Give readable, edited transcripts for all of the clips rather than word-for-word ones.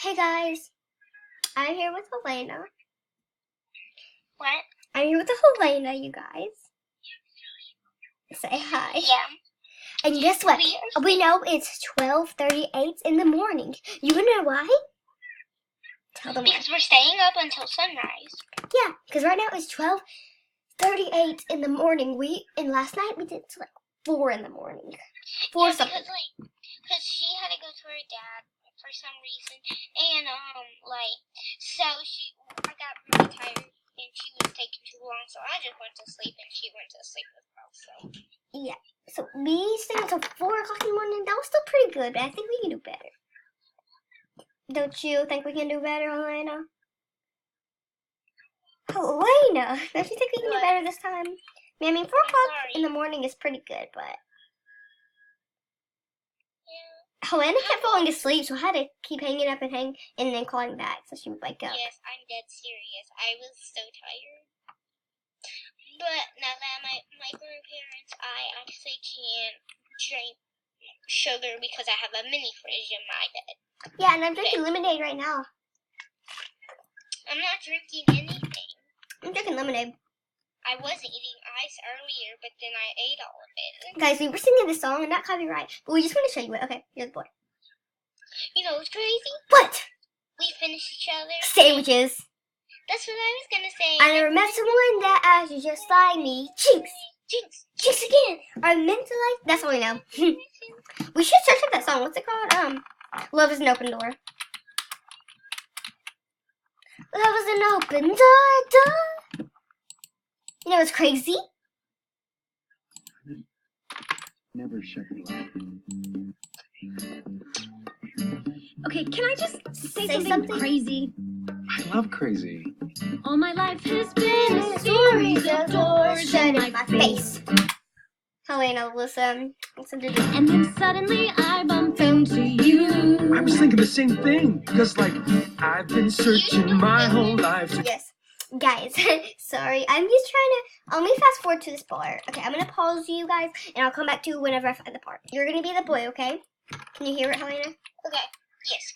Hey guys, I'm here with Helena. What? I'm here with Helena, you guys. Say hi. Yeah. And guess what? We know it's 12:38 in the morning. You wanna know why? Tell them why. Because we're staying up until sunrise. Yeah, because right now it's 12:38 in the morning. And last night we did till like 4 in the morning. 4 yeah, something. Because she had to go to her dad for some reason, and so I got really tired, and she was taking too long, so I just went to sleep, and she went to sleep as well. So yeah, so me staying until 4 o'clock in the morning, that was still pretty good, but I think we can do better. Don't you think we can do better, Helena? Helena, don't you think we can do better this time? I mean, 4 o'clock in the morning is pretty good, but Helena kept falling asleep, so I had to keep hanging up and then calling back so she would wake up. Yes, I'm dead serious. I was so tired. But now that my grandparents, I actually can't drink sugar because I have a mini fridge in my bed. Yeah, and I'm drinking lemonade right now. I'm not drinking anything. I'm drinking lemonade. I was eating ice earlier, but then I ate all of it. Guys, we were singing this song, and not copyright, but we just want to show you it. Okay, here's the boy. You know what's crazy? What? We finished each other. Sandwiches. That's what I was gonna say. I never met someone that acted just like me. Jinx. Jinx. Jinx again. I meant to like. That's all we know. We should search up that song. What's it called? Love is an open door. Love is an open door. You know what's crazy? Never shut your mouth. Okay, can I just say something crazy? I love crazy. All my life has been a series of doors shut in in my face. Helena, listen to this. And then suddenly I bumped into you. I was thinking the same thing, because, I've been searching my whole life. Yes. Guys, sorry. I'm just trying to. Let me fast forward to this part. Okay, I'm going to pause you guys, and I'll come back to whenever I find the part. You're going to be the boy, okay? Can you hear it, Helena? Okay. Yes.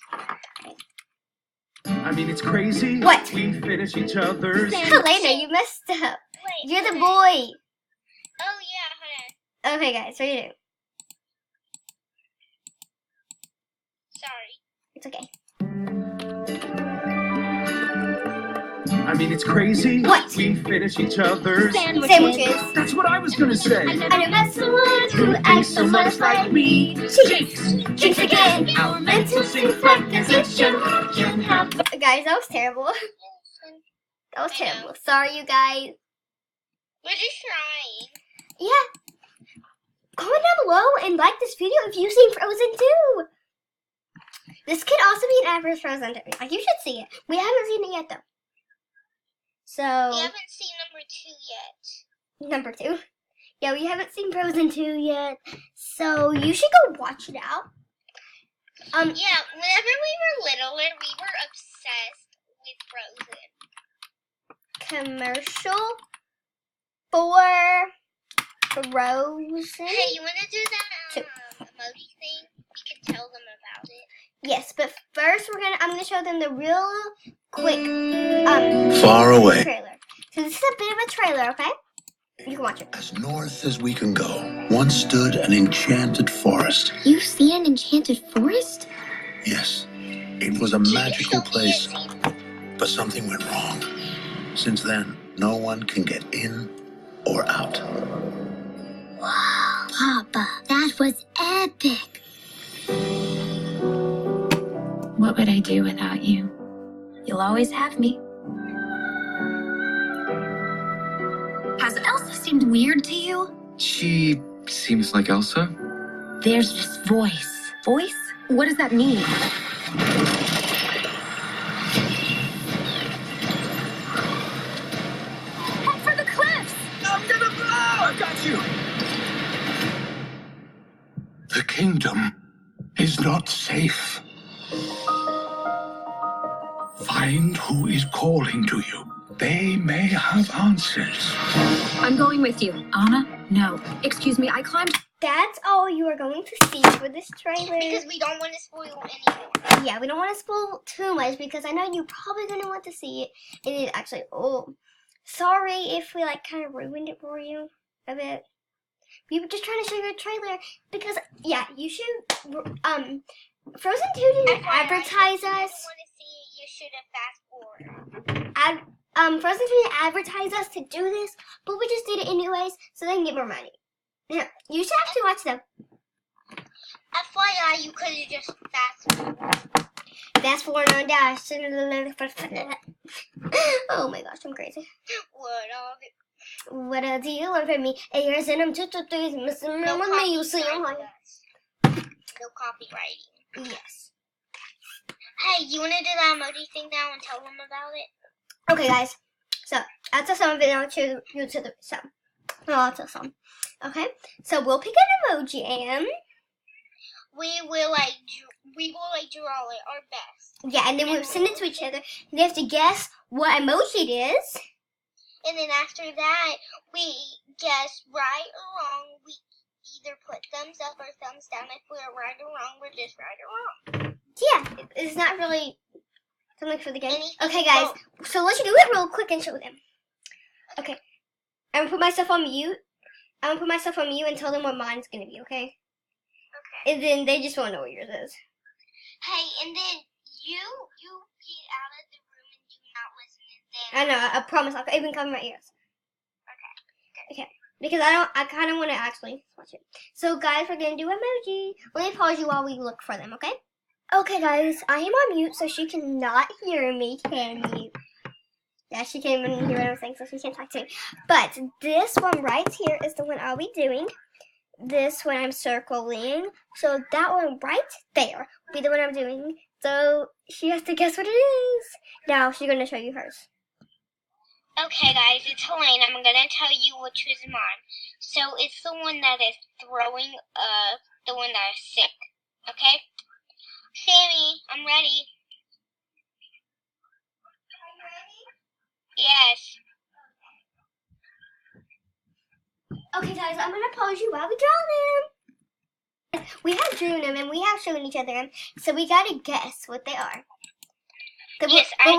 I mean, it's crazy. What? We finish each other's. Helena, you messed up. Wait. You're the okay. boy. Oh yeah. Hold on. Okay, guys, what do you do? Sorry. It's okay. I mean, it's crazy. What? We finish each other's. Sandwiches. That's what I was gonna say. I never met someone who acts so much like me. Jinx. Jinx again. Our mental synchronization can have. Guys, that was terrible. That was terrible. Sorry, you guys. We're just trying. Yeah. Comment down below and like this video if you've seen Frozen 2. This could also be an ad for Frozen 2. Like, you should see it. We haven't seen it yet, though. So. We haven't seen number 2 yet. Number 2. Yeah, we haven't seen Frozen 2 yet. So, you should go watch it out. Yeah, whenever we were littler, we were obsessed with Frozen. Commercial for Frozen. Hey, you want to do that emoji thing? We can tell them about it. Yes, but first I'm gonna show them the real quick Far away, trailer. So this is a bit of a trailer, okay? You can watch it. as north as we can go, once stood an enchanted forest. You've seen an enchanted forest? Yes, it was a magical place, but something went wrong. Since then, no one can get in or out. Wow, Papa, that was epic. What would I do without you? You'll always have me. Has Elsa seemed weird to you? She seems like Elsa. There's this voice. Voice? What does that mean? Head for the cliffs! I'm gonna blow! I got you! The kingdom is not safe. Find who is calling to you. They may have answers. I'm going with you. Anna? No. Excuse me, I climbed... that's all you are going to see for this trailer. Because we don't want to spoil anything. Yeah, we don't want to spoil too much because I know you're probably going to want to see it. And it actually, sorry if we like kind of ruined it for you a bit. We were just trying to show you a trailer because, yeah, you should, Frozen 2 didn't advertise us. If you want to see it, you should have fast forward. Frozen 2 didn't advertise us to do this, but we just did it anyways so they can get more money. Yeah, you should actually watch them. FYI, you could have just fast forward. Fast forward on dash. Oh my gosh, I'm crazy. What a deal for me. Here's in them 2 to 3. Missing No with me, you see I'm copyright. like. No copywriting. Yes. Hey, you want to do the emoji thing now and tell them about it? Okay, guys. So, after some video, I'll choose you to the some. I'll tell some. Okay, so we'll pick an emoji and We will draw it our best. yeah, and then we'll send it to each other. And they have to guess what emoji it is. And then after that, we guess right or wrong. We either put thumbs up or thumbs down. If we're right or wrong, we're just right or wrong. Yeah, it's not really something for the game. Anything Okay, guys, so let's do it real quick and show them. Okay, I'm gonna put myself on mute. I'm gonna put myself on mute and tell them what mine's gonna be, okay? Okay. And then they just won't know what yours is. Hey, and then you get out of the room and do not listen, and then I know, I promise, I'll even cover my ears. Okay, because I kind of want to actually watch it. So, guys, we're gonna do emoji. Let me pause you while we look for them, okay? Okay, guys, I am on mute, so she cannot hear me, can you? Yeah, she can't even hear what I'm saying, so she can't talk to me. But this one right here is the one I'll be doing. This one I'm circling. So that one right there will be the one I'm doing. So she has to guess what it is. Now she's going to show you hers. Okay, guys, it's Helene. I'm gonna tell you which is mine. So it's the one that is throwing the one that is sick. Okay? Sammy, I'm ready. Yes. Okay, guys, I'm going to pause you while we draw them. We have drew them and we have shown each other them, so we got to guess what they are. Yes, but I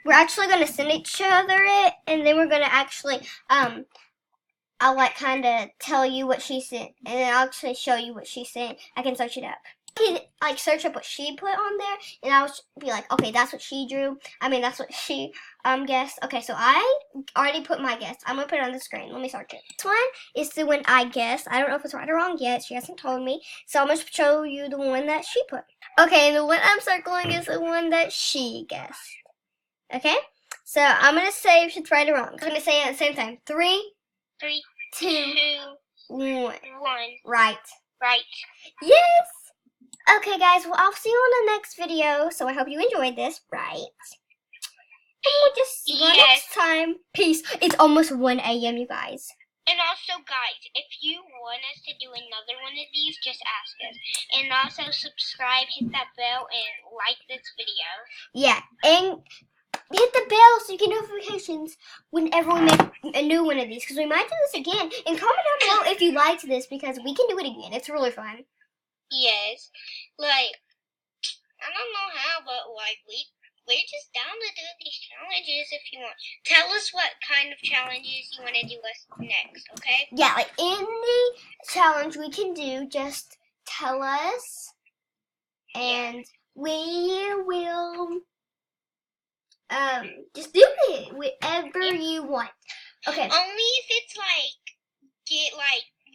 we're actually gonna send each other it, and then we're gonna actually I'll like kind of tell you what she sent, and then I'll actually show you what she sent. I can search it up. I can like search up what she put on there, and I'll be like, okay, that's what she drew. I mean, that's what she guessed. Okay, so I already put my guess. I'm gonna put it on the screen. Let me search it. This one is the one I guessed. I don't know if it's right or wrong yet. She hasn't told me, so I'm gonna show you the one that she put. Okay, and the one I'm circling is the one that she guessed. Okay, so I'm gonna say if it's right or wrong. I'm gonna say it at the same time. 3, 2, 1. Right. Right. Yes. Okay, guys. Well, I'll see you on the next video. So I hope you enjoyed this. Right. And we'll just see you next time. Peace. It's almost 1 a.m., you guys. And also, guys, if you want us to do another one of these, just ask us. And also, subscribe, hit that bell, and like this video. Yeah, and hit the bell so you get notifications whenever we make a new one of these. Because we might do this again. And comment down below if you liked this, because we can do it again. It's really fun. Yes. Like, I don't know how, but, like, we're just down to do these challenges if you want. Tell us what kind of challenges you want to do us next, okay? Yeah, like any challenge we can do, just tell us. And we will just do it whatever you want. Okay. Only if it's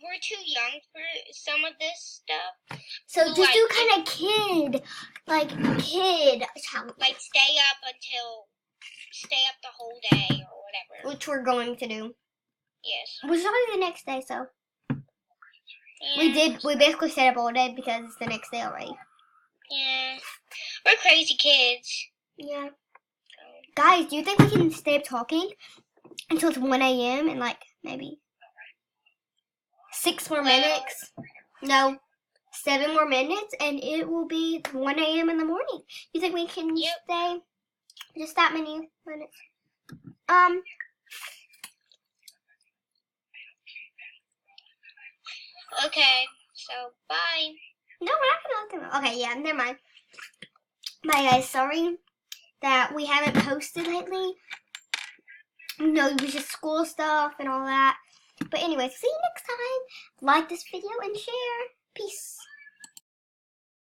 we're too young for some of this stuff. So just do kind of kid challenge. Like stay up the whole day or whatever. Which we're going to do. Yes. Which is only the next day, so. Yeah. We basically stayed up all day because it's the next day already. Yeah. We're crazy kids. Yeah. Guys, do you think we can stay up talking until it's 1 a.m. and like maybe 6 more minutes? No, 7 more minutes and it will be 1 a.m. in the morning. You think we can stay just that many minutes? Okay, so bye. No, we're not gonna let them know. Okay, yeah, never mind. Bye, guys. Sorry that we haven't posted lately. No, it was just school stuff and all that. But anyways, see you next time. Like this video and share. Peace.